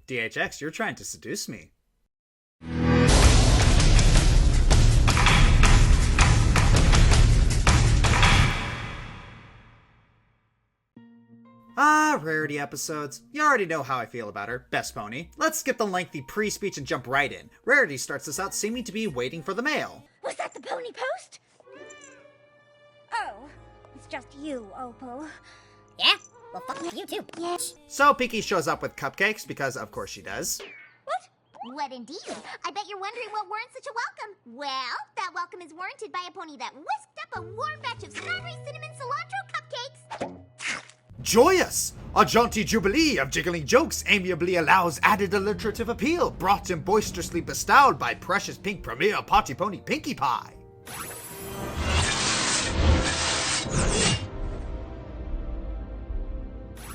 DHX, you're trying to seduce me. Rarity episodes. You already know how I feel about her. Best pony. Let's skip the lengthy pre-speech and jump right in. Rarity starts us out seeming to be waiting for the mail. Was that the pony post? Oh, it's just you, Opal. Yeah? Well, fuck you too. Yes. So Pinky shows up with cupcakes, because of course she does. What? What indeed? I bet you're wondering what warrants such a welcome. Well, that welcome is warranted by a pony that whisked up a warm batch of strawberry cinnamon cilantro cupcakes. Joyous! A jaunty jubilee of jiggling jokes amiably allows added alliterative appeal, brought and boisterously bestowed by precious pink premier party pony Pinkie Pie.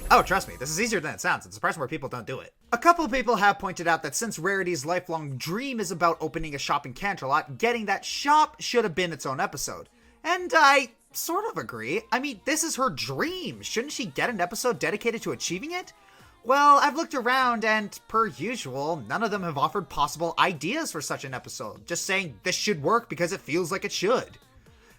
Oh, trust me, this is easier than it sounds. It's surprising where people don't do it. A couple of people have pointed out that since Rarity's lifelong dream is about opening a shop in Canterlot, getting that shop should have been its own episode. And I sort of agree. I mean, this is her dream. Shouldn't she get an episode dedicated to achieving it? Well, I've looked around and, per usual, none of them have offered possible ideas for such an episode, just saying this should work because it feels like it should.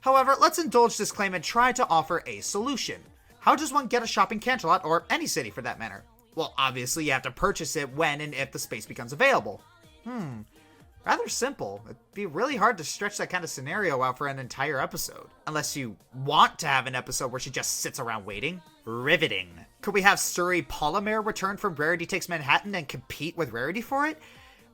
However, let's indulge this claim and try to offer a solution. How does one get a shop in Canterlot, or any city for that matter? Well, obviously you have to purchase it when and if the space becomes available. Rather simple. It'd be really hard to stretch that kind of scenario out for an entire episode. Unless you want to have an episode where she just sits around waiting. Riveting. Could we have Surrey Polymer return from Rarity Takes Manhattan and compete with Rarity for it?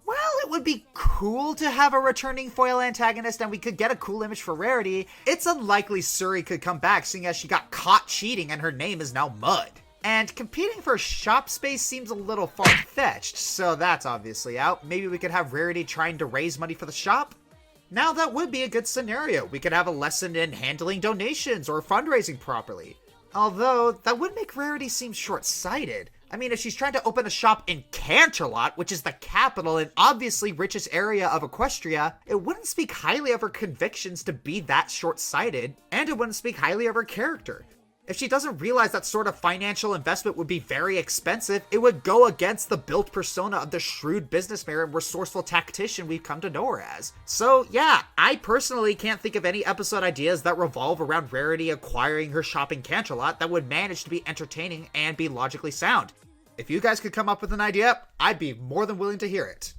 Well, it would be cool to have a returning foil antagonist and we could get a cool image for Rarity. It's unlikely Surrey could come back seeing as she got caught cheating and her name is now Mud. And competing for shop space seems a little far-fetched, so that's obviously out. Maybe we could have Rarity trying to raise money for the shop? Now that would be a good scenario. We could have a lesson in handling donations or fundraising properly. Although, that would make Rarity seem short-sighted. I mean, if she's trying to open a shop in Canterlot, which is the capital and obviously richest area of Equestria, it wouldn't speak highly of her convictions to be that short-sighted, and it wouldn't speak highly of her character. If she doesn't realize that sort of financial investment would be very expensive, it would go against the built persona of the shrewd businessman and resourceful tactician we've come to know her as. So yeah, I personally can't think of any episode ideas that revolve around Rarity acquiring her shop in Canterlot that would manage to be entertaining and be logically sound. If you guys could come up with an idea, I'd be more than willing to hear it.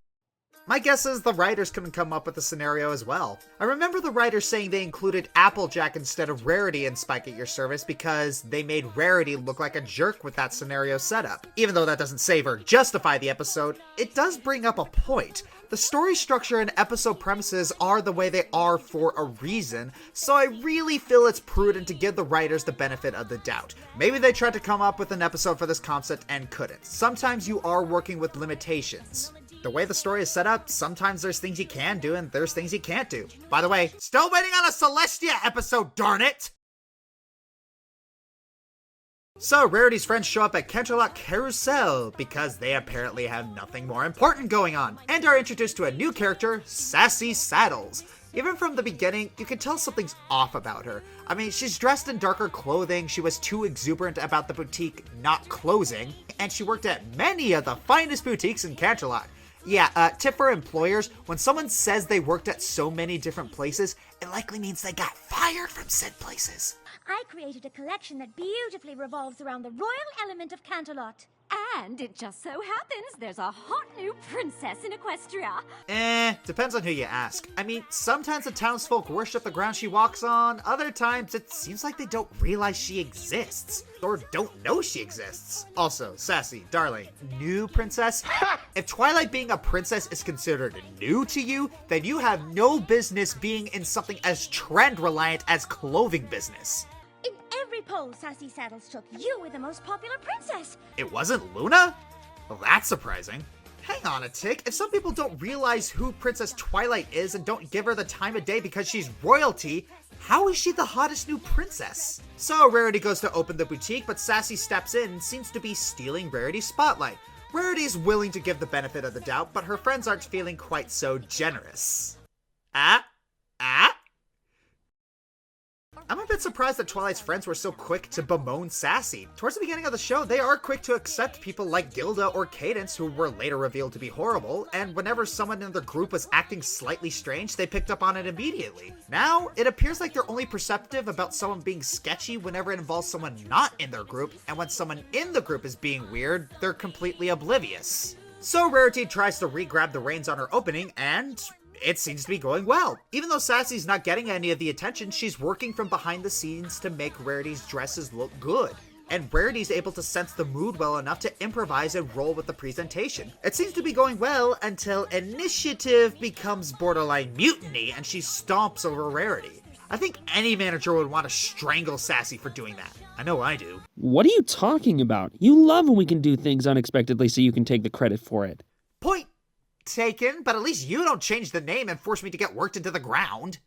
My guess is the writers couldn't come up with a scenario as well. I remember the writers saying they included Applejack instead of Rarity in Spike at Your Service because they made Rarity look like a jerk with that scenario setup. Even though that doesn't save or justify the episode, it does bring up a point. The story structure and episode premises are the way they are for a reason, so I really feel it's prudent to give the writers the benefit of the doubt. Maybe they tried to come up with an episode for this concept and couldn't. Sometimes you are working with limitations. The way the story is set up, sometimes there's things you can do and there's things you can't do. By the way, still waiting on a Celestia episode, darn it! So, Rarity's friends show up at Canterlot Carousel because they apparently have nothing more important going on, and are introduced to a new character, Sassy Saddles. Even from the beginning, you can tell something's off about her. I mean, she's dressed in darker clothing, she was too exuberant about the boutique not closing, and she worked at many of the finest boutiques in Canterlot. Yeah, tip for employers, when someone says they worked at so many different places, it likely means they got fired from said places. I created a collection that beautifully revolves around the royal element of Canterlot. And it just so happens there's a hot new princess in Equestria. Depends on who you ask. I mean, sometimes the townsfolk worship the ground she walks on, other times it seems like they don't realize she exists. Or don't know she exists. Also, Sassy, darling, new princess? If Twilight being a princess is considered new to you, then you have no business being in something as trend-reliant as clothing business. In every poll Sassy Saddles took, you were the most popular princess. It wasn't Luna? Well, that's surprising. Hang on a tick, if some people don't realize who Princess Twilight is and don't give her the time of day because she's royalty, how is she the hottest new princess? So Rarity goes to open the boutique, but Sassy steps in and seems to be stealing Rarity's spotlight. Rarity's willing to give the benefit of the doubt, but her friends aren't feeling quite so generous. I'm a bit surprised that Twilight's friends were so quick to bemoan Sassy. Towards the beginning of the show, they are quick to accept people like Gilda or Cadence, who were later revealed to be horrible, and whenever someone in their group was acting slightly strange, they picked up on it immediately. Now, it appears like they're only perceptive about someone being sketchy whenever it involves someone not in their group, and when someone in the group is being weird, they're completely oblivious. So Rarity tries to re-grab the reins on her opening, and it seems to be going well. Even though Sassy's not getting any of the attention, she's working from behind the scenes to make Rarity's dresses look good. And Rarity's able to sense the mood well enough to improvise and roll with the presentation. It seems to be going well until initiative becomes borderline mutiny and she stomps over Rarity. I think any manager would want to strangle Sassy for doing that. I know I do. What are you talking about? You love when we can do things unexpectedly so you can take the credit for it. Point taken, but at least you don't change the name and force me to get worked into the ground.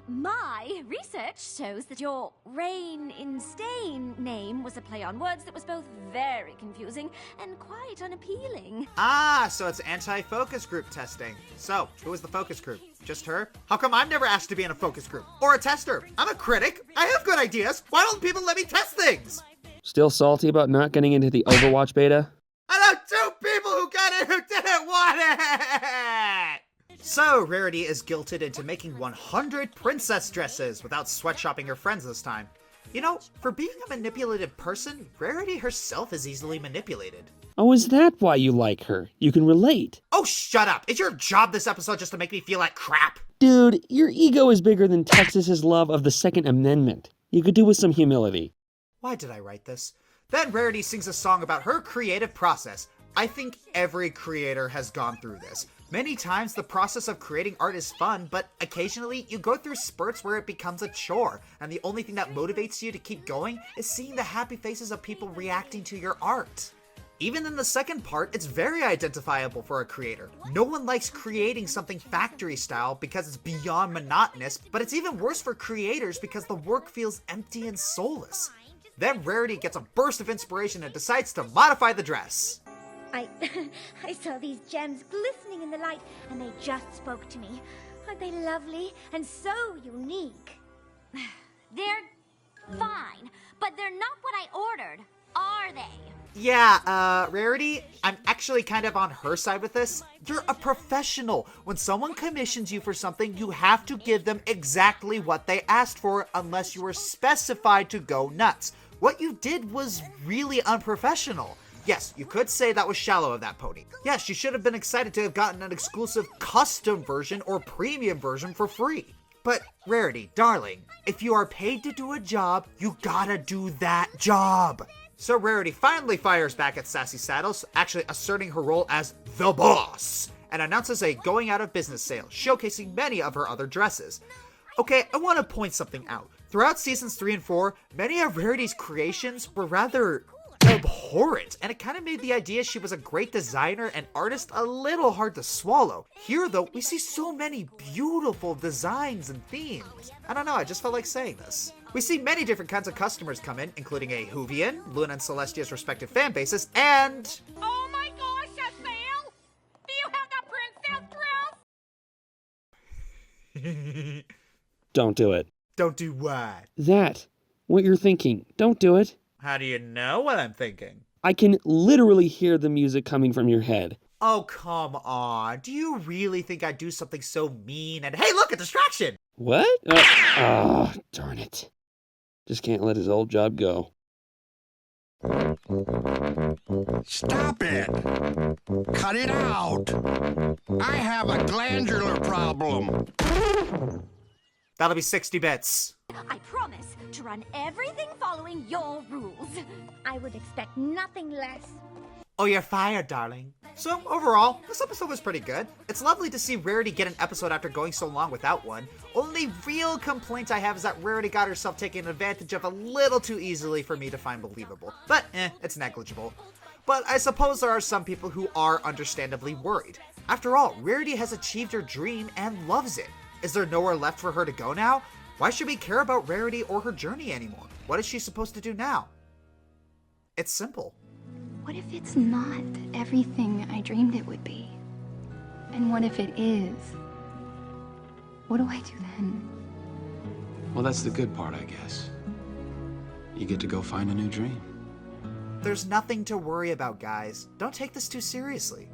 My research shows that your Rain in Stain name was a play on words that was both very confusing and quite unappealing. Ah, so it's anti-focus group testing. So, who was the focus group? Just her? How come I'm never asked to be in a focus group? Or a tester? I'm a critic. I have good ideas. Why don't people let me test things? Still salty about not getting into the Overwatch beta? I know 2 people who got it who didn't want it! So, Rarity is guilted into making 100 princess dresses without sweatshopping her friends this time. You know, for being a manipulative person, Rarity herself is easily manipulated. Oh, is that why you like her? You can relate. Oh, shut up! Is your job this episode just to make me feel like crap? Dude, your ego is bigger than Texas's love of the Second Amendment. You could do with some humility. Why did I write this? Then Rarity sings a song about her creative process. I think every creator has gone through this. Many times the process of creating art is fun, but occasionally you go through spurts where it becomes a chore, and the only thing that motivates you to keep going is seeing the happy faces of people reacting to your art. Even in the second part, it's very identifiable for a creator. No one likes creating something factory style because it's beyond monotonous, but it's even worse for creators because the work feels empty and soulless. Then Rarity gets a burst of inspiration and decides to modify the dress. I saw these gems glistening in the light, and they just spoke to me. Aren't they lovely and so unique? They're fine, but they're not what I ordered, are they? Yeah, Rarity, I'm actually kind of on her side with this. You're a professional. When someone commissions you for something, you have to give them exactly what they asked for unless you were specified to go nuts. What you did was really unprofessional. Yes, you could say that was shallow of that pony. Yes, you should have been excited to have gotten an exclusive custom version or premium version for free. But, Rarity, darling, if you are paid to do a job, you gotta do that job. So Rarity finally fires back at Sassy Saddles, actually asserting her role as the boss, and announces a going out of business sale, showcasing many of her other dresses. Okay, I want to point something out. Throughout seasons 3 and 4, many of Rarity's creations were rather abhorrent, and it kind of made the idea she was a great designer and artist a little hard to swallow. Here, though, we see so many beautiful designs and themes. I don't know, I just felt like saying this. We see many different kinds of customers come in, including a Whovian, Luna and Celestia's respective fan bases, and... Oh my gosh, a sale! Do you have the princess dress? Don't do it. Don't do what? That. What you're thinking. Don't do it. How do you know what I'm thinking? I can literally hear the music coming from your head. Oh, come on. Do you really think I'd do something so mean and hey, look, a distraction! What? Darn it. Just can't let his old job go. Stop it! Cut it out! I have a glandular problem. That'll be 60 bits. I promise to run everything following your rules. I would expect nothing less. Oh, you're fired, darling. So, overall, this episode was pretty good. It's lovely to see Rarity get an episode after going so long without one. Only real complaint I have is that Rarity got herself taken advantage of a little too easily for me to find believable. But, it's negligible. But I suppose there are some people who are understandably worried. After all, Rarity has achieved her dream and loves it. Is there nowhere left for her to go now? Why should we care about Rarity or her journey anymore? What is she supposed to do now? It's simple. What if it's not everything I dreamed it would be? And what if it is? What do I do then? Well, that's the good part, I guess. You get to go find a new dream. There's nothing to worry about, guys. Don't take this too seriously.